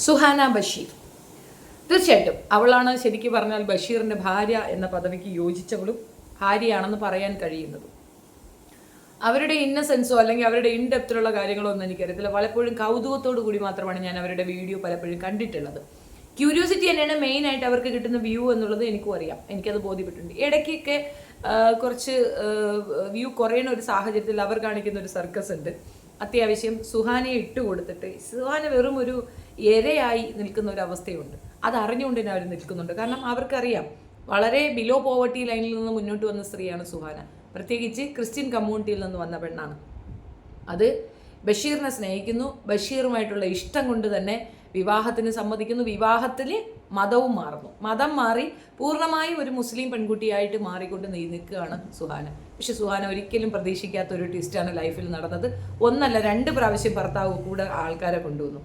സുഹാന ബഷീർ. തീർച്ചയായിട്ടും അവളാണ് ശരിക്കും പറഞ്ഞാൽ ബഷീറിൻ്റെ ഭാര്യ എന്ന പദവിക്ക് യോജിച്ചവളും ഭാര്യയാണെന്ന് പറയാൻ കഴിയുന്നതും. അവരുടെ ഇന്നസെൻസോ അല്ലെങ്കിൽ അവരുടെ ഇൻഡെപ്തിലുള്ള കാര്യങ്ങളോ ഒന്നും എനിക്കറിയത്തില്ല. പലപ്പോഴും കൗതുകത്തോടു കൂടി മാത്രമാണ് ഞാൻ അവരുടെ വീഡിയോ പലപ്പോഴും കണ്ടിട്ടുള്ളത്. ക്യൂരിയോസിറ്റി തന്നെയാണ് മെയിനായിട്ട് അവർക്ക് കിട്ടുന്ന വ്യൂ എന്നുള്ളത് എനിക്കും അറിയാം, എനിക്കത് ബോധ്യപ്പെട്ടിട്ടുണ്ട്. ഇടയ്ക്കൊക്കെ കുറച്ച് വ്യൂ കുറയുന്ന ഒരു സാഹചര്യത്തിൽ അവർ കാണിക്കുന്ന ഒരു സർക്കസ് ഉണ്ട്. അത്യാവശ്യം സുഹാനയെ ഇട്ട് കൊടുത്തിട്ട് സുഹാന വെറും ഒരു ഇരയായി നിൽക്കുന്ന ഒരു അവസ്ഥയുണ്ട്. അത് അറിഞ്ഞുകൊണ്ട് തന്നെ അവർ നിൽക്കുന്നുണ്ട്. കാരണം അവർക്കറിയാം വളരെ ബിലോ പോവർട്ടി ലൈനിൽ നിന്ന് മുന്നോട്ട് വന്ന സ്ത്രീയാണ് സുഹാന. പ്രത്യേകിച്ച് ക്രിസ്ത്യൻ കമ്മ്യൂണിറ്റിയിൽ നിന്ന് വന്ന പെണ്ണാണ്. അത് ബഷീറിനെ സ്നേഹിക്കുന്നു, ബഷീറുമായിട്ടുള്ള ഇഷ്ടം കൊണ്ട് തന്നെ വിവാഹത്തിന് സമ്മതിക്കുന്നു. വിവാഹത്തിൽ മതവും മാറുന്നു. മതം മാറി പൂർണ്ണമായും ഒരു മുസ്ലിം പെൺകുട്ടിയായിട്ട് മാറിക്കൊണ്ട് നിൽക്കുകയാണ് സുഹാന. പക്ഷെ സുഹാന ഒരിക്കലും പ്രതീക്ഷിക്കാത്ത ഒരു ട്വിസ്റ്റാണ് ലൈഫിൽ നടന്നത്. ഒന്നല്ല 2 പ്രാവശ്യം ഭർത്താവ് കൂടെ ആൾക്കാരെ കൊണ്ടുവന്നു.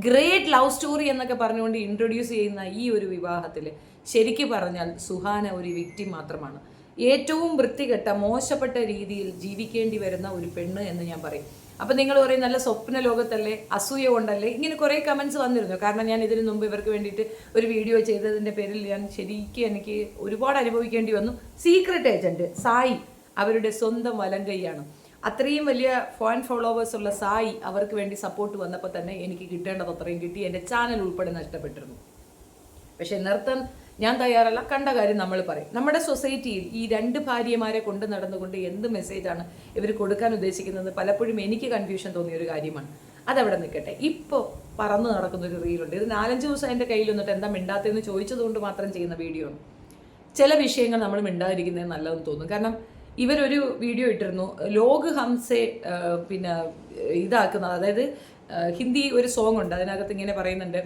ഗ്രേറ്റ് ലവ് സ്റ്റോറി എന്നൊക്കെ പറഞ്ഞുകൊണ്ട് ഇൻട്രൊഡ്യൂസ് ചെയ്യുന്ന ഈ ഒരു വിവാഹത്തിൽ ശരിക്കും പറഞ്ഞാൽ സുഹാന ഒരു വിക്ടിം മാത്രമാണ്. ഏറ്റവും വൃത്തികെട്ട മോശപ്പെട്ട രീതിയിൽ ജീവിക്കേണ്ടി വരുന്ന ഒരു പെണ്ണ് എന്ന് ഞാൻ പറയും. അപ്പം നിങ്ങൾ പറയും നല്ല സ്വപ്ന ലോകത്തല്ലേ, അസൂയ കൊണ്ടല്ലേ, ഇങ്ങനെ കുറേ കമൻസ് വന്നിരുന്നു. കാരണം ഞാൻ ഇതിനു മുമ്പ് ഇവർക്ക് വേണ്ടിയിട്ട് ഒരു വീഡിയോ ചെയ്തതിൻ്റെ പേരിൽ ഞാൻ ശരിക്കും എനിക്ക് ഒരുപാട് അനുഭവിക്കേണ്ടി വന്നു. സീക്രട്ട് ഏജൻറ്റ് സായി അവരുടെ സ്വന്തം വലങ്കൈയാണ്. അത്രയും വലിയ ഫാൻ ഫോളോവേഴ്സ് ഉള്ള സായി അവർക്ക് വേണ്ടി സപ്പോർട്ട് വന്നപ്പോൾ തന്നെ എനിക്ക് കിട്ടേണ്ടത് അത്രയും കിട്ടി. എൻ്റെ ചാനൽ ഉൾപ്പെടെ നഷ്ടപ്പെട്ടിരുന്നു. പക്ഷെ നിർത്താൻ ഞാൻ തയ്യാറല്ല. കണ്ട കാര്യം നമ്മൾ പറയും. നമ്മുടെ സൊസൈറ്റിയിൽ ഈ 2 ഭാര്യമാരെ കൊണ്ട് നടന്നുകൊണ്ട് എന്ത് മെസ്സേജാണ് ഇവർ കൊടുക്കാൻ ഉദ്ദേശിക്കുന്നത് പലപ്പോഴും എനിക്ക് കൺഫ്യൂഷൻ തോന്നിയ ഒരു കാര്യമാണ്. അതവിടെ നിൽക്കട്ടെ. ഇപ്പോൾ പറന്ന് നടക്കുന്ന ഒരു റീലുണ്ട്. ഇത് 4-5 ദിവസം എൻ്റെ കയ്യിൽ വന്നിട്ട് എന്താ മിണ്ടാത്തതെന്ന് ചോദിച്ചതുകൊണ്ട് മാത്രം ചെയ്യുന്ന വീഡിയോ ആണ്. ചില വിഷയങ്ങൾ നമ്മൾ മിണ്ടാതിരിക്കുന്നത് നല്ലതെന്ന് തോന്നും. കാരണം ഇവരൊരു വീഡിയോ ഇട്ടിരുന്നു, ലോക് ഹംസെ പിന്നെ ഇതാക്കുന്നത്. അതായത് ഹിന്ദി ഒരു സോങ് ഉണ്ട്, അതിനകത്ത് ഇങ്ങനെ പറയുന്നുണ്ട്,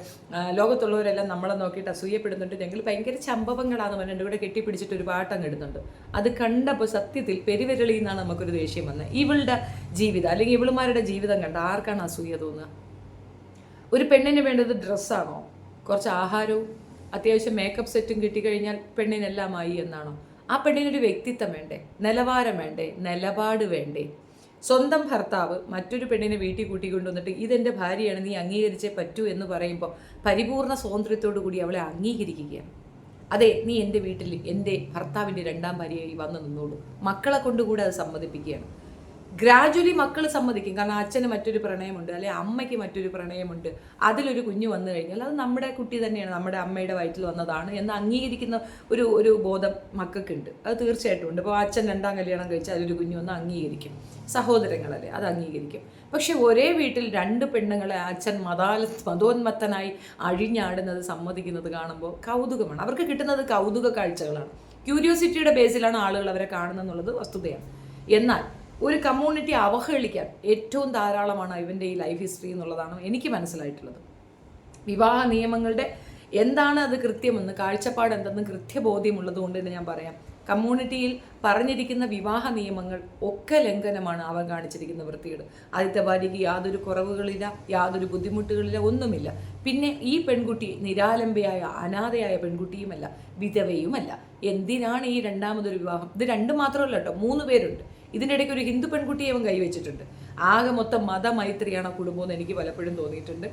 ലോകത്തുള്ളവരെല്ലാം നമ്മളെ നോക്കിയിട്ട് അസൂയപ്പെടുന്നുണ്ട്, ഞങ്ങൾ ഭയങ്കര ചമ്പവങ്ങളാണെന്ന് പറഞ്ഞ് എൻ്റെ കൂടെ കെട്ടിപ്പിടിച്ചിട്ട് ഒരു പാട്ടങ്ങ് ഇടുന്നുണ്ട്. അത് കണ്ടപ്പോൾ സത്യത്തിൽ പെരുവിരളിൽ നിന്നാണ് നമുക്കൊരു ദേഷ്യം വന്നത്. ഇവളുടെ ജീവിതം അല്ലെങ്കിൽ ഇവളുമാരുടെ ജീവിതം കണ്ട ആർക്കാണ് അസൂയ തോന്നുക? ഒരു പെണ്ണിന് വേണ്ടത് ഡ്രസ്സാണോ? കുറച്ച് ആഹാരവും അത്യാവശ്യം മേക്കപ്പ് സെറ്റും കിട്ടിക്കഴിഞ്ഞാൽ പെണ്ണിനെല്ലാമായി എന്നാണോ? ആ പെണ്ണിനൊരു വ്യക്തിത്വം വേണ്ടേ? നിലവാരം വേണ്ടേ? നിലപാട് വേണ്ടേ? സ്വന്തം ഭർത്താവ് മറ്റൊരു പെണ്ണിനെ വീട്ടിൽ കൂട്ടിക്കൊണ്ടുവന്നിട്ട് ഇതെൻ്റെ ഭാര്യയാണ്, നീ അംഗീകരിച്ചേ പറ്റൂ എന്ന് പറയുമ്പോൾ പരിപൂർണ സ്വാതന്ത്ര്യത്തോടു കൂടി അവളെ അംഗീകരിക്കുകയാണ്. അതെ, നീ എൻ്റെ വീട്ടിൽ എൻ്റെ ഭർത്താവിൻ്റെ 2ാം ഭാര്യയായി വന്നു നിന്നോളൂ. മക്കളെ കൊണ്ടുകൂടെ അത് സമ്മതിപ്പിക്കുകയാണ്. ഗ്രാജുവലി മക്കൾ സമ്മതിക്കും. കാരണം അച്ഛന് മറ്റൊരു പ്രണയമുണ്ട്, അല്ലെങ്കിൽ അമ്മയ്ക്ക് മറ്റൊരു പ്രണയമുണ്ട്. അതിലൊരു കുഞ്ഞ് വന്നു കഴിഞ്ഞാൽ അത് നമ്മുടെ കുട്ടി തന്നെയാണ്, നമ്മുടെ അമ്മയുടെ വയറ്റിൽ വന്നതാണ് എന്ന് അംഗീകരിക്കുന്ന ഒരു ബോധം മക്കൾക്കുണ്ട്. അത് തീർച്ചയായിട്ടും ഉണ്ട്. ഇപ്പോൾ അച്ഛൻ 2ാം കല്യാണം കഴിച്ചാൽ അതിലൊരു കുഞ്ഞ് വന്ന് അംഗീകരിക്കും. സഹോദരങ്ങളല്ലേ, അത് അംഗീകരിക്കും. പക്ഷെ ഒരേ വീട്ടിൽ 2 പെണ്ണുങ്ങളെ അച്ഛൻ മതോന്മത്തനായി അഴിഞ്ഞാടുന്നത് സമ്മതിക്കുന്നത് കാണുമ്പോൾ കൗതുകമാണ്. അവർക്ക് കിട്ടുന്നത് കൗതുക കാഴ്ചകളാണ്. ക്യൂരിയോസിറ്റിയുടെ ബേസിലാണ് ആളുകൾ അവരെ കാണുന്നതെന്നുള്ളത് വസ്തുതയാണ്. എന്നാൽ ഒരു കമ്മ്യൂണിറ്റി അവഹേളിക്കാൻ ഏറ്റവും ധാരാളമാണ് ഇവൻ്റെ ഈ ലൈഫ് ഹിസ്റ്ററി എന്നുള്ളതാണ് എനിക്ക് മനസ്സിലായിട്ടുള്ളത്. വിവാഹ നിയമങ്ങളുടെ എന്താണ് അത് കൃത്യമെന്ന്, കാഴ്ചപ്പാട് എന്തെന്ന് കൃത്യബോധ്യമുള്ളത് കൊണ്ട് തന്നെ ഞാൻ പറയാം, കമ്മ്യൂണിറ്റിയിൽ പറഞ്ഞിരിക്കുന്ന വിവാഹ നിയമങ്ങൾ ഒക്കെ ലംഘനമാണ് അവൻ കാണിച്ചിരിക്കുന്ന വൃത്തികേട്. ആദ്യത്തെ ഭാര്യയ്ക്ക് യാതൊരു കുറവുകളില്ല, യാതൊരു ബുദ്ധിമുട്ടുകളില്ല, ഒന്നുമില്ല. പിന്നെ ഈ പെൺകുട്ടി നിരാലംബയായ അനാഥയായ പെൺകുട്ടിയുമല്ല, വിധവയുമല്ല. എന്തിനാണ് ഈ 2ാമതൊരു വിവാഹം? ഇത് 2 മാത്രമല്ല കേട്ടോ, 3 പേരുണ്ട്. ഇതിൻ്റെ ഇടയ്ക്ക് ഒരു ഹിന്ദു പെൺകുട്ടിയെ അവൻ കൈവച്ചിട്ടുണ്ട്. ആകെ മൊത്തം മതമൈത്രിയാണ് ആ കുടുംബം എന്ന് എനിക്ക് പലപ്പോഴും തോന്നിയിട്ടുണ്ട്.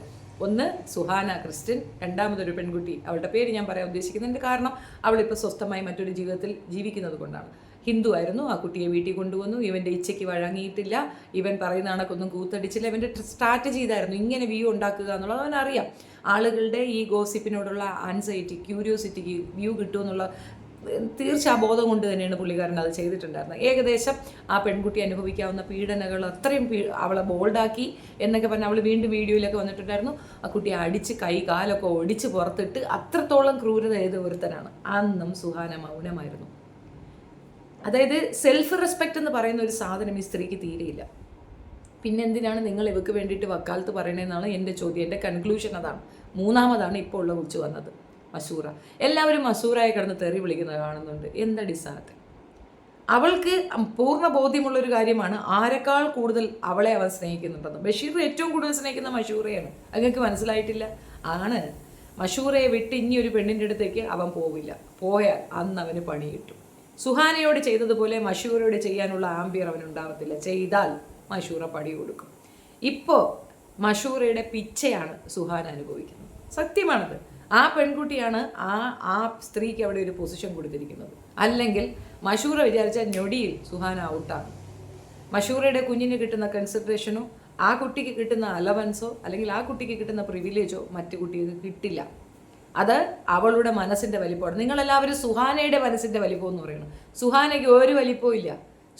ഒന്ന് സുഹാന ക്രിസ്ത്യൻ, 2ാമതൊരു പെൺകുട്ടി, അവളുടെ പേര് ഞാൻ പറയാൻ ഉദ്ദേശിക്കുന്നുണ്ട്. കാരണം അവളിപ്പോൾ സ്വസ്ഥമായി മറ്റൊരു ജീവിതത്തിൽ ജീവിക്കുന്നത് കൊണ്ടാണ്. ഹിന്ദു ആയിരുന്നു, ആ കുട്ടിയെ വീട്ടിൽ കൊണ്ടുവന്നു, ഇവൻ്റെ ഇച്ഛയ്ക്ക് വഴങ്ങിയിട്ടില്ല, ഇവൻ പറയുന്ന കണക്കൊന്നും കൂത്തടിച്ചില്ല. ഇവൻ്റെ സ്ട്രാറ്റജി ഇതായിരുന്നു, ഇങ്ങനെ വ്യൂ ഉണ്ടാക്കുക എന്നുള്ളത് അവനറിയാം. ആളുകളുടെ ഈ ഗോസിപ്പിനോടുള്ള ആൻസൈറ്റി, ക്യൂരിയോസിറ്റിക്ക് വ്യൂ കിട്ടുമെന്നുള്ള ബോധം കൊണ്ട് തന്നെയാണ് പുള്ളിക്കാരൻ അത് ചെയ്തിട്ടുണ്ടായിരുന്നത്. ഏകദേശം ആ പെൺകുട്ടി അനുഭവിക്കാവുന്ന പീഡനകൾ അത്രയും അവളെ ബോൾഡാക്കി എന്നൊക്കെ പറഞ്ഞ് അവൾ വീണ്ടും വീഡിയോയിലൊക്കെ വന്നിട്ടുണ്ടായിരുന്നു. ആ കുട്ടിയെ അടിച്ച് കാലൊക്കെ ഒടിച്ച് പുറത്തിട്ട് അത്രത്തോളം ക്രൂരത ചെയ്ത ഒരുത്തനാണ്. അന്നും സുഹാന മൗനമായിരുന്നു. അതായത് സെൽഫ് റെസ്പെക്റ്റ് എന്ന് പറയുന്ന ഒരു സാധനം ഈ സ്ത്രീക്ക് തീരെയില്ല. പിന്നെ എന്തിനാണ് നിങ്ങൾ ഇവർക്ക് വേണ്ടിയിട്ട് വക്കാലത്ത് പറയണതെന്നാണ് എൻ്റെ ചോദ്യം. എൻ്റെ കൺക്ലൂഷൻ അതാണ്. 3ാമതാണ് ഇപ്പോൾ ഉള്ള കുറിച്ച് വന്നത്, മസൂറ. എല്ലാവരും മസൂറായി കിടന്ന് തെറി വിളിക്കുന്നത് കാണുന്നുണ്ട്. എന്താ ഡിസാറ്റ്? അവൾക്ക് പൂർണ്ണ ബോധ്യമുള്ളൊരു കാര്യമാണ് ആരെക്കാൾ കൂടുതൽ അവളെ അവൻ സ്നേഹിക്കുന്നുണ്ടെന്ന്. ബഷീർ ഏറ്റവും കൂടുതൽ സ്നേഹിക്കുന്ന മഷൂറയാണ്. നിങ്ങൾക്ക് മനസ്സിലായിട്ടില്ല? ആണ്. മഷൂറയെ വിട്ട് ഇനി ഒരു പെണ്ണിൻ്റെ അടുത്തേക്ക് അവൻ പോവില്ല. പോയാൽ അന്ന് അവന് പണി കിട്ടും. സുഹാനയോട് ചെയ്തതുപോലെ മഷൂറയോട് ചെയ്യാനുള്ള ആംബിയർ അവനുണ്ടാവത്തില്ല. ചെയ്താൽ മഷൂറ പടി കൊടുക്കും. ഇപ്പോൾ മഷൂറയുടെ പിച്ചയാണ് സുഹാന അനുഭവിക്കുന്നത്. സത്യമാണത്. ആ പെൺകുട്ടിയാണ് ആ സ്ത്രീക്ക് അവിടെ ഒരു പൊസിഷൻ കൊടുത്തിരിക്കുന്നത്. അല്ലെങ്കിൽ മഷൂറ വിചാരിച്ച ഞൊടിയിൽ സുഹാന ഔട്ടാണ്. മഷൂറയുടെ കുഞ്ഞിന് കിട്ടുന്ന കൺസിഡറേഷനോ ആ കുട്ടിക്ക് കിട്ടുന്ന അലവൻസോ അല്ലെങ്കിൽ ആ കുട്ടിക്ക് കിട്ടുന്ന പ്രിവിലേജോ മറ്റു കുട്ടികൾക്ക് കിട്ടില്ല. അത് അവളുടെ മനസ്സിൻ്റെ വലിപ്പമാണ്. നിങ്ങളെല്ലാവരും സുഹാനയുടെ മനസ്സിൻ്റെ വലിപ്പം എന്ന് പറയുന്നത്. സുഹാനയ്ക്ക് ഒരു വലിപ്പവും ഇല്ല.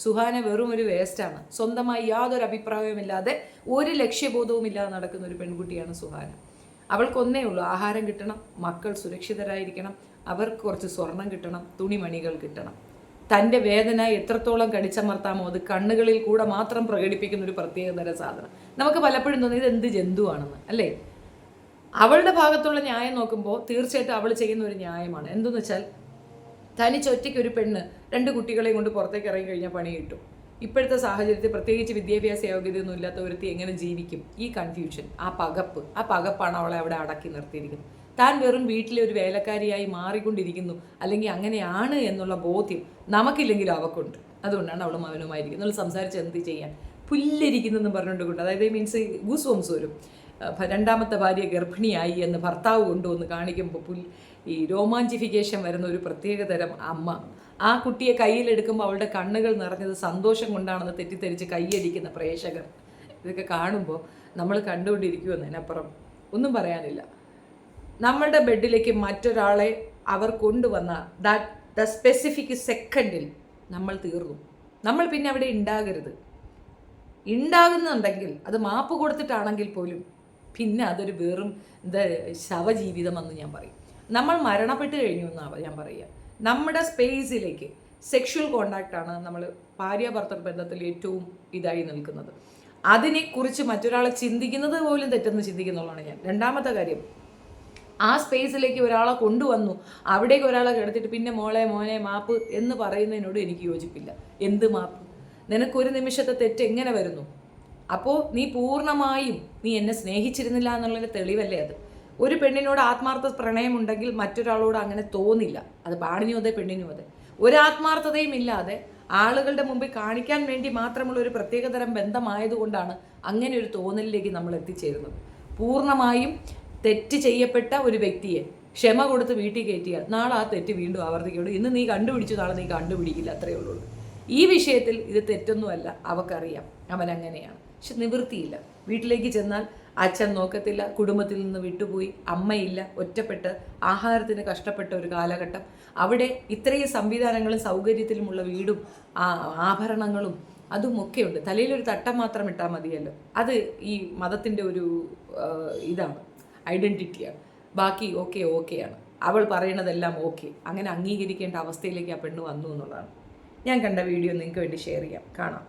സുഹാന വെറും ഒരു വേസ്റ്റാണ്. സ്വന്തമായി യാതൊരു അഭിപ്രായവുമില്ലാതെ ഒരു ലക്ഷ്യബോധവും ഇല്ലാതെ നടക്കുന്ന ഒരു പെൺകുട്ടിയാണ് സുഹാന. അവൾക്കൊന്നേ ഉള്ളൂ, ആഹാരം കിട്ടണം, മക്കൾ സുരക്ഷിതരായിരിക്കണം, അവർക്ക് കുറച്ച് സ്വർണം കിട്ടണം, തുണിമണികൾ കിട്ടണം. തൻ്റെ വേദന എത്രത്തോളം കടിച്ചമർത്താമോ അത് കണ്ണുകളിൽ കൂടെ മാത്രം പ്രകടിപ്പിക്കുന്ന ഒരു പ്രത്യേകതര സാധനം. നമുക്ക് പലപ്പോഴും തോന്നുന്നത് ഇത് എന്ത് ജന്തുവാണെന്ന്, അല്ലേ? അവളുടെ ഭാഗത്തുള്ള ന്യായം നോക്കുമ്പോൾ തീർച്ചയായിട്ടും അവൾ ചെയ്യുന്ന ഒരു ന്യായമാണ്. എന്തെന്ന് വെച്ചാൽ തനിച്ചൊറ്റയ്ക്ക് ഒരു പെണ്ണ് 2 കുട്ടികളെയും കൊണ്ട് പുറത്തേക്ക് ഇറങ്ങി കഴിഞ്ഞാൽ പണി കിട്ടും. ഇപ്പോഴത്തെ സാഹചര്യത്തിൽ പ്രത്യേകിച്ച് വിദ്യാഭ്യാസ യോഗ്യതയൊന്നും ഇല്ലാത്ത ഒരുത്തി എങ്ങനെ ജീവിക്കും? ഈ കൺഫ്യൂഷൻ, ആ പകപ്പാണ് അവളെ അവിടെ അടക്കി നിർത്തിയിരിക്കുന്നത്. താൻ വെറും വീട്ടിലെ ഒരു വേലക്കാരിയായി മാറിക്കൊണ്ടിരിക്കുന്നു, അല്ലെങ്കിൽ അങ്ങനെയാണ് എന്നുള്ള ബോധ്യം നമുക്കില്ലെങ്കിലും അവക്കുണ്ട്. അതുകൊണ്ടാണ് അവൾ മൗനമായിരിക്കുന്നത്. സംസാരിച്ച് എന്ത് ചെയ്യാൻ, പുല്ലിരിക്കുന്നെന്ന് പറഞ്ഞുകൊണ്ട്, അതായത് മീൻസ് ഗൂസ് ബംസ് വരും. 2ാമത്തെ ഭാര്യ ഗർഭിണിയായി എന്ന് ഭർത്താവ് കൊണ്ടുവന്ന് കാണിക്കുമ്പോൾ ഈ രോമാഞ്ചിഫിക്കേഷൻ വരുന്ന ഒരു പ്രത്യേകതരം അമ്മ. ആ കുട്ടിയെ കയ്യിലെടുക്കുമ്പോൾ അവളുടെ കണ്ണുകൾ നിറഞ്ഞത് സന്തോഷം കൊണ്ടാണെന്ന് തെറ്റിദ്ധരിച്ച് കൈയടിക്കുന്ന പ്രേക്ഷകർ. ഇതൊക്കെ കാണുമ്പോൾ നമ്മൾ കണ്ടുകൊണ്ടിരിക്കുമെന്നതിനപ്പുറം ഒന്നും പറയാനില്ല. നമ്മളുടെ ബെഡിലേക്ക് മറ്റൊരാളെ അവർ കൊണ്ടുവന്ന ദ സ്പെസിഫിക് സെക്കൻഡിൽ നമ്മൾ തീർന്നു. നമ്മൾ പിന്നെ അവിടെ ഉണ്ടാകരുത്. ഉണ്ടാകുന്നുണ്ടെങ്കിൽ അത് മാപ്പ് കൊടുത്തിട്ടാണെങ്കിൽ പോലും പിന്നെ അതൊരു വെറും ശവജീവിതമെന്ന് ഞാൻ പറയും. നമ്മൾ മരണപ്പെട്ട് കഴിഞ്ഞു എന്നാണ് ഞാൻ പറയുക. നമ്മുടെ സ്പേസിലേക്ക് സെക്ഷൽ കോണ്ടാക്റ്റാണ് നമ്മൾ ഭാര്യാഭർത്തൃ ബന്ധത്തിൽ ഏറ്റവും ഇതായി നിൽക്കുന്നത്. അതിനെക്കുറിച്ച് മറ്റൊരാളെ ചിന്തിക്കുന്നത് പോലും തെറ്റെന്ന് ചിന്തിക്കുന്നുള്ളതാണ് ഞാൻ. 2ാമത്തെ കാര്യം, ആ സ്പേസിലേക്ക് ഒരാളെ കൊണ്ടുവന്നു, അവിടേക്ക് ഒരാളെ കിടത്തിയിട്ട് പിന്നെ മോനെ മാപ്പ് എന്ന് പറയുന്നതിനോട് എനിക്ക് യോജിപ്പില്ല. എന്ത് മാപ്പ്? നിനക്കൊരു നിമിഷത്തെ തെറ്റ് എങ്ങനെ വരുന്നു? അപ്പോൾ നീ പൂർണ്ണമായും നീ എന്നെ സ്നേഹിച്ചിരുന്നില്ല എന്നുള്ളതിൻ്റെ തെളിവല്ലേ അത്? ഒരു പെണ്ണിനോട് ആത്മാർത്ഥ പ്രണയമുണ്ടെങ്കിൽ മറ്റൊരാളോട് അങ്ങനെ തോന്നില്ല. അത് പാണിനും അതെ പെണ്ണിനും അതെ. ഒരാത്മാർത്ഥതയും ഇല്ലാതെ ആളുകളുടെ മുമ്പിൽ കാണിക്കാൻ വേണ്ടി മാത്രമുള്ള ഒരു പ്രത്യേകതരം ബന്ധമായതുകൊണ്ടാണ് അങ്ങനെ ഒരു തോന്നലിലേക്ക് നമ്മൾ എത്തിച്ചേരുന്നത്. പൂർണ്ണമായും തെറ്റ് ചെയ്യപ്പെട്ട ഒരു വ്യക്തിയെ ക്ഷമ കൊടുത്ത് വീട്ടിൽ കയറ്റിയാൽ നാളെ ആ തെറ്റ് വീണ്ടും ആവർത്തിക്കുള്ളൂ. ഇന്ന് നീ കണ്ടുപിടിച്ചു, നാളെ നീ കണ്ടുപിടിക്കില്ല, അത്രയേ ഉള്ളൂ. ഈ വിഷയത്തിൽ ഇത് തെറ്റൊന്നുമല്ല, അവക്കറിയാം അവൻ അങ്ങനെയാണ്. പക്ഷെ നിവൃത്തിയില്ല. വീട്ടിലേക്ക് ചെന്നാൽ അച്ഛൻ നോക്കത്തില്ല, കുടുംബത്തിൽ നിന്ന് വിട്ടുപോയി, അമ്മയില്ല, ഒറ്റപ്പെട്ട് ആഹാരത്തിന് കഷ്ടപ്പെട്ട ഒരു കാലഘട്ടം. അവിടെ ഇത്രയും സംവിധാനങ്ങളും സൗകര്യത്തിലുമുള്ള വീടും ആഭരണങ്ങളും അതുമൊക്കെയുണ്ട്. തലയിലൊരു തട്ടം മാത്രം ഇട്ടാൽ മതിയല്ലോ. അത് ഈ മതത്തിൻ്റെ ഒരു ഇതാണ്, ഐഡൻറ്റിറ്റിയാണ്. ബാക്കി ഓക്കെയാണ്. അവൾ പറയണതെല്ലാം ഓക്കെ, അങ്ങനെ അംഗീകരിക്കേണ്ട അവസ്ഥയിലേക്ക് ആ പെണ്ണ് വന്നു എന്നുള്ളതാണ്. ഞാൻ കണ്ട വീഡിയോ നിങ്ങൾക്ക് വേണ്ടി ഷെയർ ചെയ്യാം, കാണാം.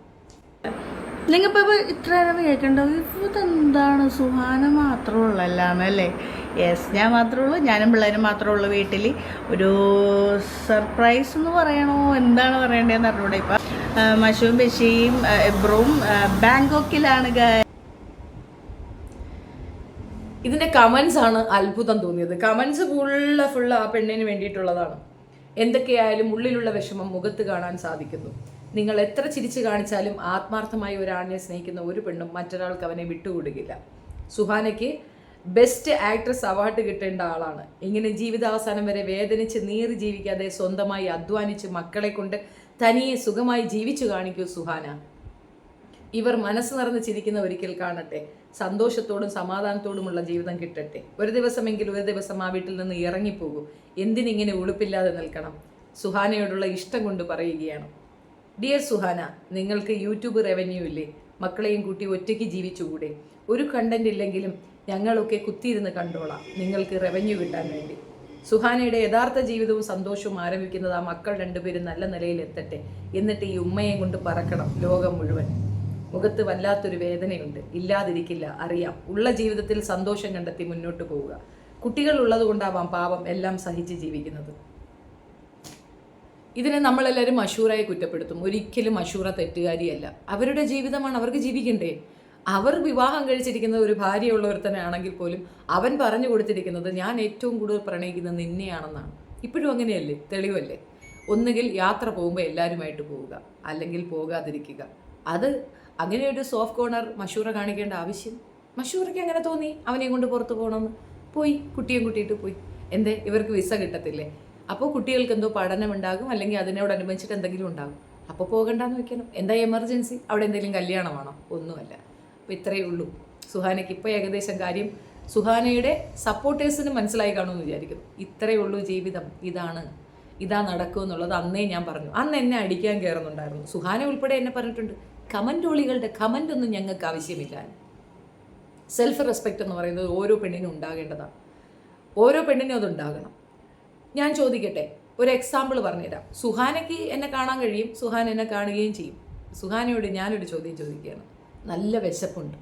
നിങ്ങളിപ്പോൾ ഇത്ര നേരം കേൾക്കേണ്ടത് ഇതെന്താണ് സുഹാന മാത്രമുള്ളല്ലാന്നല്ലേ? യെസ്, ഞാൻ മാത്രമേ ഉള്ളൂ, ഞാനും പിള്ളേരും മാത്രമേ ഉള്ളൂ വീട്ടിൽ. ഒരു സർപ്രൈസ് എന്ന് പറയണോ എന്താണ് പറയേണ്ടതെന്ന് അറിഞ്ഞൂടെ. ഇപ്പം മഷുവും ബഷീയും എബ്രും ബാങ്കോക്കിലാണ്. ഇതിൻ്റെ കമൻസ് ആണ് അത്ഭുതം തോന്നിയത്. കമൻസ് ഫുള്ള് ആ പെണ്ണിന് വേണ്ടിയിട്ടുള്ളതാണ്. എന്തൊക്കെയായാലും ഉള്ളിലുള്ള വിഷമം മുഖത്ത് കാണാൻ സാധിക്കുന്നു. നിങ്ങൾ എത്ര ചിരിച്ചു കാണിച്ചാലും ആത്മാർത്ഥമായി ഒരാളിനെ സ്നേഹിക്കുന്ന ഒരു പെണ്ണും മറ്റൊരാൾക്ക് അവനെ വിട്ടുകൊടുക്കില്ല. സുഹാനയ്ക്ക് ബെസ്റ്റ് ആക്ട്രസ് അവാർഡ് കിട്ടേണ്ട ആളാണ്. ഇങ്ങനെ ജീവിതാവസാനം വരെ വേദനിച്ച് നീറി ജീവിക്കാതെ സ്വന്തമായി അധ്വാനിച്ച് മക്കളെ കൊണ്ട് തനിയെ സുഖമായി ജീവിച്ചു കാണിക്കൂ സുഹാന. ഇവർ മനസ്സ് നിറഞ്ഞ് ചിരിക്കുന്ന ഒരിക്കൽ കാണട്ടെ. സന്തോഷത്തോടും സമാധാനത്തോടുമുള്ള ജീവിതം കിട്ടട്ടെ. ഒരു ദിവസം ആ വീട്ടിൽ നിന്ന് ഇറങ്ങിപ്പോകൂ. എന്തിനിങ്ങനെ ഉളുപ്പില്ലാതെ നിൽക്കണം? സുഹാനയോടുള്ള ഇഷ്ടം കൊണ്ട് പറയുകയാണ്. ഡിയർ സുഹാന, നിങ്ങൾക്ക് യൂട്യൂബ് റവന്യൂ ഇല്ലേ? മക്കളെയും കൂട്ടി ഒറ്റയ്ക്ക് ജീവിച്ചുകൂടെ? ഒരു കണ്ടന്റ് ഇല്ലെങ്കിലും ഞങ്ങളൊക്കെ കുത്തിയിരുന്ന് കണ്ടോളാം, നിങ്ങൾക്ക് റവന്യൂ കിട്ടാൻ വേണ്ടി. സുഹാനയുടെ യഥാർത്ഥ ജീവിതവും സന്തോഷവും ആരംഭിക്കുന്നത് ആ മക്കൾ 2 പേരും നല്ല നിലയിൽ എത്തട്ടെ. എന്നിട്ട് ഈ ഉമ്മയെ കൊണ്ട് പറക്കണം ലോകം മുഴുവൻ. മുഖത്ത് വല്ലാത്തൊരു വേദനയുണ്ട്, ഇല്ലാതിരിക്കില്ല, അറിയാം. ഉള്ള ജീവിതത്തിൽ സന്തോഷം കണ്ടെത്തി മുന്നോട്ട് പോവുക. കുട്ടികൾ ഉള്ളത് കൊണ്ടാവാം പാവം എല്ലാം സഹിച്ച് ജീവിക്കുന്നത്. ഇതിനെ നമ്മളെല്ലാവരും മഷൂറയെ കുറ്റപ്പെടുത്തും. ഒരിക്കലും മഷൂറ തെറ്റുകാരിയല്ല. അവരുടെ ജീവിതമാണ്, അവർക്ക് ജീവിക്കണ്ടേ. അവർ വിവാഹം കഴിച്ചിരിക്കുന്നത് ഒരു ഭാര്യയുള്ള ഒരുത്തനാണെങ്കിൽ പോലും അവൻ പറഞ്ഞു കൊടുത്തിരിക്കുന്നത് ഞാൻ ഏറ്റവും കൂടുതൽ പ്രണയിക്കുന്നത് നിന്നെയാണെന്നാണ്. ഇപ്പോഴും അങ്ങനെയല്ലേ? തെളിവല്ലേ? ഒന്നുകിൽ യാത്ര പോകുമ്പോൾ എല്ലാവരുമായിട്ട് പോവുക, അല്ലെങ്കിൽ പോകാതിരിക്കുക. അത് അങ്ങനെ ഒരു സോഫ്റ്റ് കോർണർ മഷൂറ കാണിക്കേണ്ട ആവശ്യം മഷൂറയ്ക്ക് അങ്ങനെ തോന്നി അവനെയും കൊണ്ട് പുറത്ത് പോകണമെന്ന്. പോയി, കുട്ടിയും കൂട്ടിയിട്ട് പോയി. എന്തേ, ഇവർക്ക് വിസ കിട്ടത്തില്ലേ? അപ്പോൾ കുട്ടികൾക്ക് എന്തോ പഠനം ഉണ്ടാകും, അല്ലെങ്കിൽ അതിനോടനുബന്ധിച്ചിട്ട് എന്തെങ്കിലും ഉണ്ടാകും. അപ്പോൾ പോകണ്ടെന്ന് വെക്കണം. എന്താ എമർജൻസി? അവിടെ എന്തെങ്കിലും കല്യാണമാണോ? ഒന്നുമല്ല. അപ്പോൾ ഇത്രയേ ഉള്ളൂ. സുഹാനയ്ക്ക് ഇപ്പോൾ ഏകദേശം കാര്യം സുഹാനയുടെ സപ്പോർട്ടേഴ്സിന് മനസ്സിലായി കാണുമെന്ന് വിചാരിക്കുന്നു. ഇത്രയേ ഉള്ളൂ ജീവിതം, ഇതാ നടക്കുമെന്നുള്ളത് അന്നേ ഞാൻ പറഞ്ഞു. അന്ന് എന്നെ അടിക്കാൻ കയറുന്നുണ്ടായിരുന്നു. സുഹാന ഉൾപ്പെടെ എന്നെ പറഞ്ഞിട്ടുണ്ട്, കമൻറ്റോളികളുടെ കമൻ്റ് ഒന്നും ഞങ്ങൾക്ക് ആവശ്യമില്ല. സെൽഫ് റെസ്പെക്റ്റ് എന്ന് പറയുന്നത് ഓരോ പെണ്ണിനും ഉണ്ടാകേണ്ടതാണ്. ഓരോ പെണ്ണിനും അതുണ്ടാകണം. ഞാൻ ചോദിക്കട്ടെ, ഒരു എക്സാമ്പിൾ പറഞ്ഞുതരാം. സുഹാനയ്ക്ക് എന്നെ കാണാൻ കഴിയും, സുഹാന എന്നെ കാണുകയും ചെയ്യും. സുഹാനയോട് ഞാനൊരു ചോദ്യം ചോദിക്കുകയാണ്. നല്ല വിശപ്പുണ്ട്,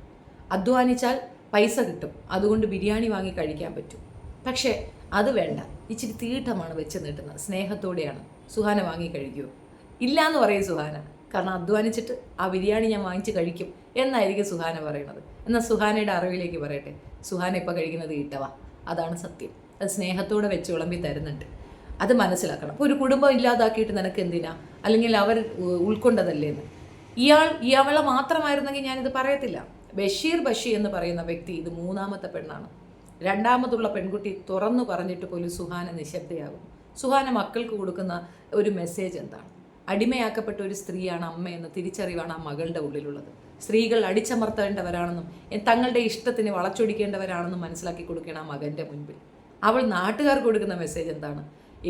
അധ്വാനിച്ചാൽ പൈസ കിട്ടും, അതുകൊണ്ട് ബിരിയാണി വാങ്ങി കഴിക്കാൻ പറ്റും. പക്ഷേ അത് വേണ്ട, ഇച്ചിരി തീട്ടമാണ് വെച്ച് നീട്ടുന്നത്, സ്നേഹത്തോടെയാണ്. സുഹാന വാങ്ങി കഴിക്കുമോ? ഇല്ല എന്ന് പറയും സുഹാന. കാരണം അധ്വാനിച്ചിട്ട് ആ ബിരിയാണി ഞാൻ വാങ്ങിച്ച് കഴിക്കും എന്നായിരിക്കും സുഹാന പറയുന്നത്. എന്നാൽ സുഹാനയുടെ അറിവിലേക്ക് പറയട്ടെ, സുഹാന ഇപ്പോൾ കഴിക്കുന്നത് ഈട്ടവാ, അതാണ് സത്യം. അത് സ്നേഹത്തോടെ വെച്ച് വിളമ്പി തരുന്നുണ്ട്. അത് മനസ്സിലാക്കണം. അപ്പോൾ ഒരു കുടുംബം ഇല്ലാതാക്കിയിട്ട് നിനക്ക് എന്തിനാ? അല്ലെങ്കിൽ അവർ ഉൾക്കൊണ്ടതല്ലേ എന്ന്. ഇയാളെ മാത്രമായിരുന്നെങ്കിൽ ഞാനിത് പറയത്തില്ല. ബഷീർ എന്ന് പറയുന്ന വ്യക്തി ഇത് 3ാമത്തെ പെണ്ണാണ്. 2ാമതുള്ള പെൺകുട്ടി തുറന്നു പറഞ്ഞിട്ട് പോലും സുഹാന നിശബ്ദയാകും. സുഹാന മക്കൾക്ക് കൊടുക്കുന്ന ഒരു മെസ്സേജ് എന്താണ്? അടിമയാക്കപ്പെട്ട ഒരു സ്ത്രീയാണ് അമ്മയെന്ന് തിരിച്ചറിവാണ് ആ മകളുടെ ഉള്ളിലുള്ളത്. സ്ത്രീകൾ അടിച്ചമർത്തേണ്ടവരാണെന്നും തങ്ങളുടെ ഇഷ്ടത്തിന് വളച്ചൊടിക്കേണ്ടവരാണെന്നും മനസ്സിലാക്കി കൊടുക്കണം ആ മകൻ്റെ മുൻപിൽ. അവൾ നാട്ടുകാർക്ക് കൊടുക്കുന്ന മെസ്സേജ് എന്താണ്?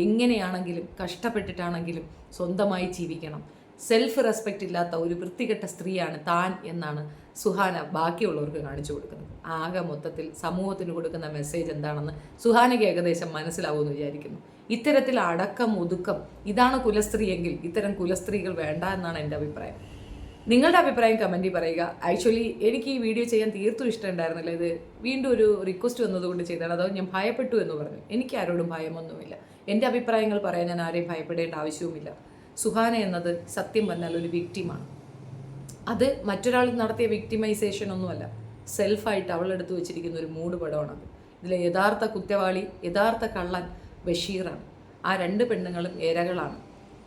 എങ്ങനെയാണെങ്കിലും കഷ്ടപ്പെട്ടിട്ടാണെങ്കിലും സ്വന്തമായി ജീവിക്കണം. സെൽഫ് റെസ്പെക്റ്റ് ഇല്ലാത്ത ഒരു വൃത്തികെട്ട സ്ത്രീയാണ് താൻ എന്നാണ് സുഹാന ബാക്കിയുള്ളവർക്ക് കാണിച്ചു കൊടുക്കുന്നത്. ആകെ മൊത്തത്തിൽ സമൂഹത്തിന് കൊടുക്കുന്ന മെസ്സേജ് എന്താണെന്ന് സുഹാനയ്ക്ക് ഏകദേശം മനസ്സിലാവുമെന്ന് വിചാരിക്കുന്നു. ഇത്തരത്തിൽ അടക്കം ഒതുക്കം ഇതാണ് കുലസ്ത്രീ എങ്കിൽ ഇത്തരം കുലസ്ത്രീകൾ വേണ്ട എന്നാണ് എൻ്റെ അഭിപ്രായം. നിങ്ങളുടെ അഭിപ്രായം കമൻറ്റിൽ പറയുക. ആക്ച്വലി എനിക്ക് ഈ വീഡിയോ ചെയ്യാൻ തീർത്തും ഇഷ്ടമുണ്ടായിരുന്നില്ല. ഇത് വീണ്ടും ഒരു റിക്വസ്റ്റ് വന്നതുകൊണ്ട് ചെയ്തതാണ്. അതോ ഞാൻ ഭയപ്പെട്ടു എന്ന് പറഞ്ഞു. എനിക്ക് ആരോടും ഭയമൊന്നുമില്ല. എൻ്റെ അഭിപ്രായങ്ങൾ പറയാൻ ഞാൻ ആരെയും ഭയപ്പെടേണ്ട ആവശ്യവുമില്ല. സുഹാന എന്നത് സത്യം പറഞ്ഞാൽ ഒരു വിക്ടിമാണ്. അത് മറ്റൊരാൾ നടത്തിയ വിക്ടിമൈസേഷൻ ഒന്നുമല്ല. സെൽഫായിട്ട് അവളെടുത്ത് വെച്ചിരിക്കുന്ന ഒരു മൂഡ് പടമാണത്. ഇതിലെ യഥാർത്ഥ കുറ്റവാളി, യഥാർത്ഥ കള്ളൻ ബഷീറാണ്. ആ 2 പെണ്ണുങ്ങളും ഇരകളാണ്.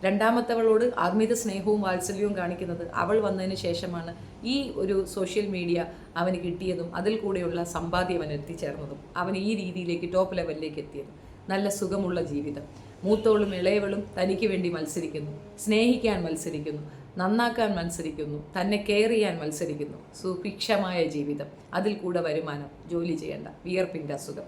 2ാമത്തവളോട് ആത്മീയ സ്നേഹവും വാത്സല്യവും കാണിക്കുന്നത് അവൾ വന്നതിന് ശേഷമാണ്. ഈ ഒരു സോഷ്യൽ മീഡിയ അവന് കിട്ടിയതും അതിൽ കൂടെയുള്ള സമ്പാദ്യം അവൻ എത്തിച്ചേർന്നതും അവൻ ഈ രീതിയിലേക്ക് ടോപ്പ് ലെവലിലേക്ക് എത്തിയതും. നല്ല സുഖമുള്ള ജീവിതം. മൂത്തവളും ഇളയവളും തനിക്ക് വേണ്ടി മത്സരിക്കുന്നു, സ്നേഹിക്കാൻ മത്സരിക്കുന്നു, നന്നാക്കാൻ മത്സരിക്കുന്നു, തന്നെ കെയർ ചെയ്യാൻ മത്സരിക്കുന്നു. സുഭിക്ഷമായ ജീവിതം, അതിൽ കൂടെ വരുമാനം, ജോലി ചെയ്യേണ്ട, വിയർപ്പിൻ്റെ അസുഖം,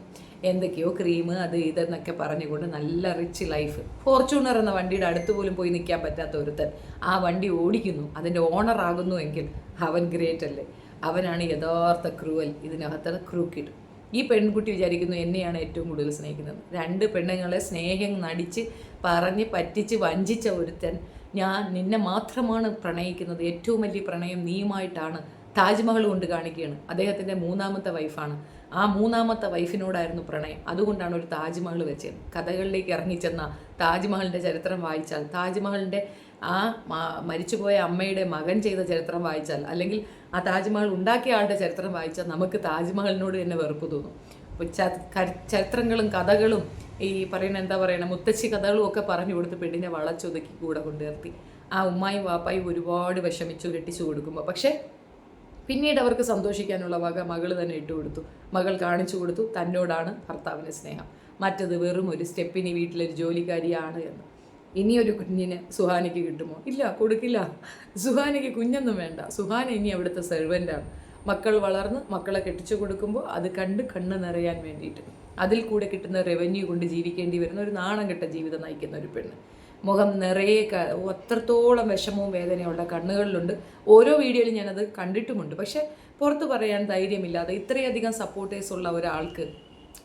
എന്തൊക്കെയോ ക്രീം അത് ഇതെന്നൊക്കെ പറഞ്ഞുകൊണ്ട് നല്ല റിച്ച് ലൈഫ്. ഫോർച്യൂണർ എന്ന വണ്ടിയുടെ അടുത്ത് പോലും പോയി നിൽക്കാൻ പറ്റാത്ത ഒരുത്തൻ ആ വണ്ടി ഓടിക്കുന്നു, അതിൻ്റെ ഓണർ ആകുന്നു എങ്കിൽ അവൻ ഗ്രേറ്റ് അല്ലേ? അവനാണ് യഥാർത്ഥ ക്രൂവൽ, ഇതിനകത്ത് ക്രൂക്കിഡ്. ഈ പെൺകുട്ടി വിചാരിക്കുന്നു എന്നെയാണ് ഏറ്റവും കൂടുതൽ സ്നേഹിക്കുന്നത്. 2 പെണ്ണുങ്ങളെ സ്നേഹം നടിച്ച് പറഞ്ഞ് പറ്റിച്ച് വഞ്ചിച്ച ഒരുത്തൻ ഞാൻ നിന്നെ മാത്രമാണ് പ്രണയിക്കുന്നത്, ഏറ്റവും വലിയ പ്രണയം നീയുമായിട്ടാണ്, താജ്മഹൽ കൊണ്ട് കാണിക്കുകയാണ്. അദ്ദേഹത്തിൻ്റെ 3ാമത്തെ വൈഫാണ്. ആ 3ാമത്തെ വൈഫിനോടായിരുന്നു പ്രണയം. അതുകൊണ്ടാണ് ഒരു താജ്മഹൽ വെച്ചത്. കഥകളിലേക്ക് ഇറങ്ങിച്ചെന്ന താജ്മഹലിൻ്റെ ചരിത്രം വായിച്ചാൽ, താജ്മഹലിൻ്റെ ആ മരിച്ചുപോയ അമ്മയുടെ മകൻ ചെയ്ത ചരിത്രം വായിച്ചാൽ, അല്ലെങ്കിൽ ആ താജ്മഹൽ ഉണ്ടാക്കിയ ആളുടെ ചരിത്രം വായിച്ചാൽ നമുക്ക് താജ്മഹലിനോട് തന്നെ വെറുപ്പ് തോന്നും. അപ്പോൾ ചരിത്രങ്ങളും കഥകളും ഈ പറയുന്ന മുത്തശ്ശി കഥകളും ഒക്കെ പറഞ്ഞു കൊടുത്ത് പെണ്ണിനെ വളച്ചൊതുക്കി കൂടെ കൊണ്ടുവരുത്തി. ആ ഉമ്മായും വാപ്പായും ഒരുപാട് വിഷമിച്ചു കെട്ടിച്ചു കൊടുക്കുമ്പോൾ, പക്ഷേ പിന്നീട് അവർക്ക് സന്തോഷിക്കാനുള്ള വക മകൾ തന്നെ ഇട്ടുകൊടുത്തു. മകൾ കാണിച്ചു കൊടുത്തു തന്നോടാണ് ഭർത്താവിന് സ്നേഹം, മറ്റത് വെറും ഒരു സ്റ്റെപ്പിനി വീട്ടിലൊരു ജോലിക്കാരിയാണ് എന്ന്. ഇനിയൊരു കുഞ്ഞിന് സുഹാനയ്ക്ക് കിട്ടുമോ? ഇല്ല, കൊടുക്കില്ല. സുഹാനയ്ക്ക് കുഞ്ഞൊന്നും വേണ്ട. സുഹാന ഇനി അവിടുത്തെ സെർവൻ്റാണ്. മക്കൾ വളർന്ന് മക്കളെ കെട്ടിച്ചു കൊടുക്കുമ്പോൾ അത് കണ്ണ് നിറയാൻ വേണ്ടിയിട്ട് അതിൽ കൂടെ കിട്ടുന്ന റവന്യൂ കൊണ്ട് ജീവിക്കേണ്ടി വരുന്ന ഒരു നാണം കെട്ട ജീവിതം നയിക്കുന്ന ഒരു പെണ്ണ്. മുഖം നിറയെ അത്രത്തോളം വിഷമവും വേദനയുള്ള കണ്ണുകളിലുണ്ട്. ഓരോ വീഡിയോയിലും ഞാനത് കണ്ടിട്ടുമുണ്ട്. പക്ഷേ പുറത്ത് പറയാൻ ധൈര്യമില്ലാതെ ഇത്രയധികം സപ്പോർട്ടേഴ്സ് ഉള്ള ഒരാൾക്ക്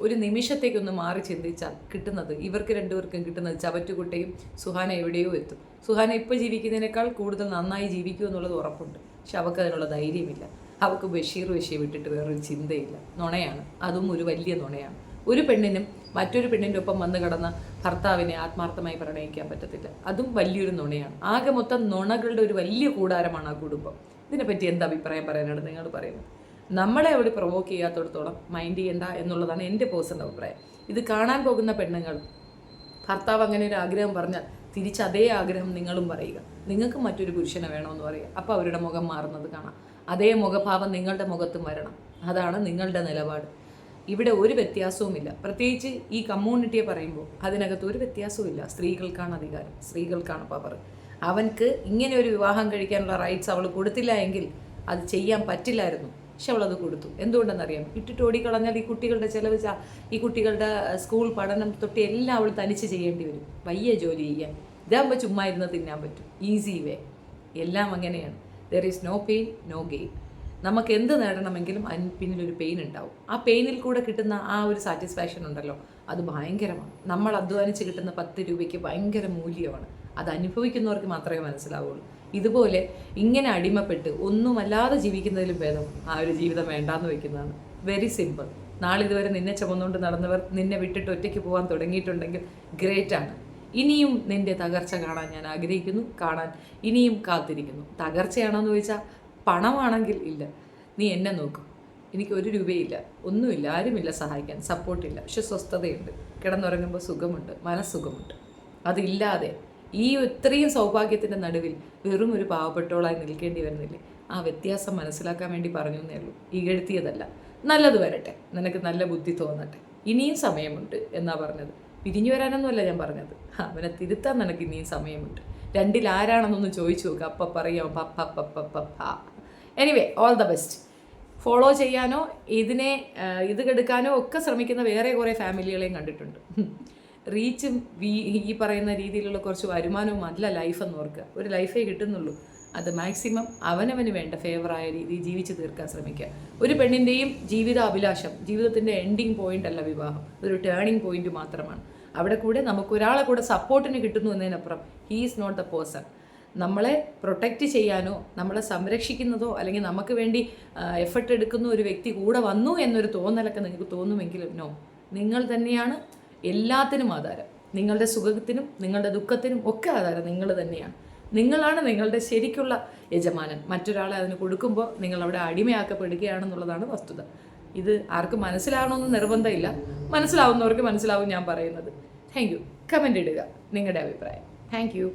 ഒരു നിമിഷത്തേക്കൊന്ന് മാറി ചിന്തിച്ചാൽ കിട്ടുന്നത്, ഇവർക്ക് 2 പേർക്കും കിട്ടുന്നത് ചവറ്റുകുട്ടയും സുഹാന എവിടെയോ എത്തും. സുഹാന ഇപ്പോൾ ജീവിക്കുന്നതിനേക്കാൾ കൂടുതൽ നന്നായി ജീവിക്കൂ എന്നുള്ളത് ഉറപ്പുണ്ട്. പക്ഷെ അവൾക്ക് അതിനുള്ള ധൈര്യമില്ല. അവൾക്ക് ബഷീർ വിട്ടിട്ട് വേറൊരു ചിന്തയില്ല. നുണയാണ്, അതും ഒരു വലിയ നുണയാണ്. ഒരു പെണ്ണിനും മറ്റൊരു പെണ്ണിൻ്റെ ഒപ്പം വന്ന് കിടന്ന ഭർത്താവിനെ ആത്മാർത്ഥമായി പ്രണയിക്കാൻ പറ്റത്തില്ല. അതും വലിയൊരു നുണയാണ്. ആകെ മൊത്തം നുണകളുടെ ഒരു വലിയ കൂടാരമാണ് ആ കുടുംബം. ഇതിനെപ്പറ്റി എന്ത് അഭിപ്രായം പറയാനാണ് നിങ്ങൾ പറയുന്നത്? നമ്മളെ അവിടെ പ്രൊവോക്ക് ചെയ്യാത്തടത്തോളം മൈൻഡ് ചെയ്യണ്ട എന്നുള്ളതാണ് എൻ്റെ പേഴ്സണൽ അഭിപ്രായം. ഇത് കാണാൻ പോകുന്ന പെണ്ണുങ്ങൾ ഭർത്താവ് അങ്ങനെ ഒരു ആഗ്രഹം പറഞ്ഞാൽ തിരിച്ച് അതേ ആഗ്രഹം നിങ്ങളും പറയുക. നിങ്ങൾക്ക് മറ്റൊരു പുരുഷനെ വേണമെന്ന് പറയുക. അപ്പോൾ അവരുടെ മുഖം മാറുന്നത് കാണാം. അതേ മുഖഭാവം നിങ്ങളുടെ മുഖത്തും വരണം. അതാണ് നിങ്ങളുടെ നിലപാട്. ഇവിടെ ഒരു വ്യത്യാസവുമില്ല. പ്രത്യേകിച്ച് ഈ കമ്മ്യൂണിറ്റിയെ പറയുമ്പോൾ അതിനകത്ത് ഒരു വ്യത്യാസവുമില്ല. സ്ത്രീകൾക്കാണ് അധികാരം, സ്ത്രീകൾക്കാണ് പവർ. അവൻക്ക് ഇങ്ങനെ ഒരു വിവാഹം കഴിക്കാനുള്ള റൈറ്റ്സ് അവൾ കൊടുത്തില്ല എങ്കിൽ അത് ചെയ്യാൻ പറ്റില്ലായിരുന്നു. പക്ഷെ അവളത് കൊടുത്തു. എന്തുകൊണ്ടെന്നറിയാം? ഇട്ടിട്ട് ഓടിക്കളഞ്ഞാൽ ഈ കുട്ടികളുടെ ചിലവ്, ഈ കുട്ടികളുടെ സ്കൂൾ പഠനം തൊട്ട് എല്ലാം അവൾ തനിച്ച് ചെയ്യേണ്ടി വരും. വയ്യ ജോലി ചെയ്യാൻ. ഇതാകുമ്പോൾ ചുമ്മാ ഇരുന്ന് തിന്നാൻ പറ്റും. Easy way. എല്ലാം അങ്ങനെയാണ്. There is no pain no gain. നമുക്ക് എന്ത് നേടണമെങ്കിലും അതിന് പിന്നിലൊരു പെയിൻ ഉണ്ടാവും. ആ പെയിനിൽ കൂടെ കിട്ടുന്ന ആ ഒരു സാറ്റിസ്ഫാക്ഷൻ ഉണ്ടല്ലോ, അത് ഭയങ്കരമാണ്. നമ്മൾ അധ്വാനിച്ച് കിട്ടുന്ന 10 രൂപയ്ക്ക് ഭയങ്കര മൂല്യമാണ്. അത് അനുഭവിക്കുന്നവർക്ക് മാത്രമേ മനസ്സിലാവുള്ളൂ. ഇതുപോലെ ഇങ്ങനെ അടിമപ്പെട്ട് ഒന്നുമല്ലാതെ ജീവിക്കുന്നതിലും ഭേദം ആ ഒരു ജീവിതം വേണ്ടാന്ന് വയ്ക്കുന്നതാണ്. Very simple. നാളിതുവരെ നിന്നെ ചുമന്നുകൊണ്ട് നടന്നവർ നിന്നെ വിട്ടിട്ട് ഒറ്റയ്ക്ക് പോകാൻ തുടങ്ങിയിട്ടുണ്ടെങ്കിൽ ഗ്രേറ്റാണ്. ഇനിയും നിന്റെ തകർച്ച കാണാൻ ഞാൻ ആഗ്രഹിക്കുന്നു, കാണാൻ ഇനിയും കാത്തിരിക്കുന്നു. തകർച്ചയാണോന്ന് ചോദിച്ചാൽ പണമാണെങ്കിൽ ഇല്ല. നീ എന്നെ നോക്കും, എനിക്ക് 1 രൂപയില്ല, ഒന്നുമില്ല, ആരുമില്ല സഹായിക്കാൻ, സപ്പോർട്ടില്ല. പക്ഷെ സ്വസ്ഥതയുണ്ട്, കിടന്നുറങ്ങുമ്പോൾ സുഖമുണ്ട്, മനസ്സുഖമുണ്ട്. അതില്ലാതെ ഈ ഇത്രയും സൗഭാഗ്യത്തിൻ്റെ നടുവിൽ വെറും ഒരു പാവപ്പെട്ടോളായി നിൽക്കേണ്ടി വരുന്നില്ലേ? ആ വ്യത്യാസം മനസ്സിലാക്കാൻ വേണ്ടി പറഞ്ഞു എന്നേ ഉള്ളൂ. ഇകഴ്ത്തിയതല്ല. നല്ലത് വരട്ടെ, നിനക്ക് നല്ല ബുദ്ധി തോന്നട്ടെ, ഇനിയും സമയമുണ്ട് എന്നാ പറഞ്ഞത്. പിരിഞ്ഞു വരാനൊന്നുമല്ല ഞാൻ പറഞ്ഞത്. അവനെ തിരുത്താൻ നിനക്ക് ഇനിയും സമയമുണ്ട്. രണ്ടിൽ ആരാണെന്നൊന്ന് ചോദിച്ചു നോക്കുക. അപ്പം പറയാം പപ്പ. Anyway, all the best. Follow ചെയ്യാനോ ഇത് കെടുക്കാനോ ഒക്കെ ശ്രമിക്കുന്ന വേറെ കുറേ ഫാമിലികളെയും കണ്ടിട്ടുണ്ട്. റീച്ചും ഈ പറയുന്ന രീതിയിലുള്ള കുറച്ച് വരുമാനവും അല്ല ലൈഫെന്ന് ഓർക്കുക. ഒരു ലൈഫേ കിട്ടുന്നുള്ളൂ. അത് മാക്സിമം അവനവന് വേണ്ട ഫേവറായ രീതിയിൽ ജീവിച്ച് തീർക്കാൻ ശ്രമിക്കുക. ഒരു പെണ്ണിൻ്റെയും ജീവിത അഭിലാഷം, ജീവിതത്തിൻ്റെ എൻഡിങ് പോയിന്റ് അല്ല വിവാഹം. അതൊരു ടേണിംഗ് പോയിന്റ് മാത്രമാണ്. അവിടെ കൂടെ നമുക്കൊരാളെ കൂടെ സപ്പോർട്ടിന് കിട്ടുന്നു എന്നതിനപ്പുറം he is not the person. നമ്മളെ പ്രൊട്ടക്റ്റ് ചെയ്യാനോ നമ്മളെ സംരക്ഷിക്കുന്നതോ അല്ലെങ്കിൽ നമുക്ക് വേണ്ടി എഫർട്ട് എടുക്കുന്ന ഒരു വ്യക്തി കൂടെ വന്നു എന്നൊരു തോന്നലൊക്കെ നിങ്ങൾക്ക് തോന്നുമെങ്കിലും നോ, നിങ്ങൾ തന്നെയാണ് എല്ലാത്തിനും ആധാരം. നിങ്ങളുടെ സുഖത്തിനും നിങ്ങളുടെ ദുഃഖത്തിനും ഒക്കെ ആധാരം നിങ്ങൾ തന്നെയാണ്. നിങ്ങളാണ് നിങ്ങളുടെ ശരിക്കുള്ള യജമാനൻ. മറ്റൊരാളെ അതിന് കൊടുക്കുമ്പോൾ നിങ്ങൾ അവിടെ അടിമയാക്കപ്പെടുകയാണെന്നുള്ളതാണ് വസ്തുത. ഇത് ആർക്കും മനസ്സിലാവണമെന്ന് നിർബന്ധമില്ല. മനസ്സിലാവുന്നവർക്ക് മനസ്സിലാവും ഞാൻ പറയുന്നത്. Thank you. കമൻ്റ് ഇടുക നിങ്ങളുടെ അഭിപ്രായം. Thank you.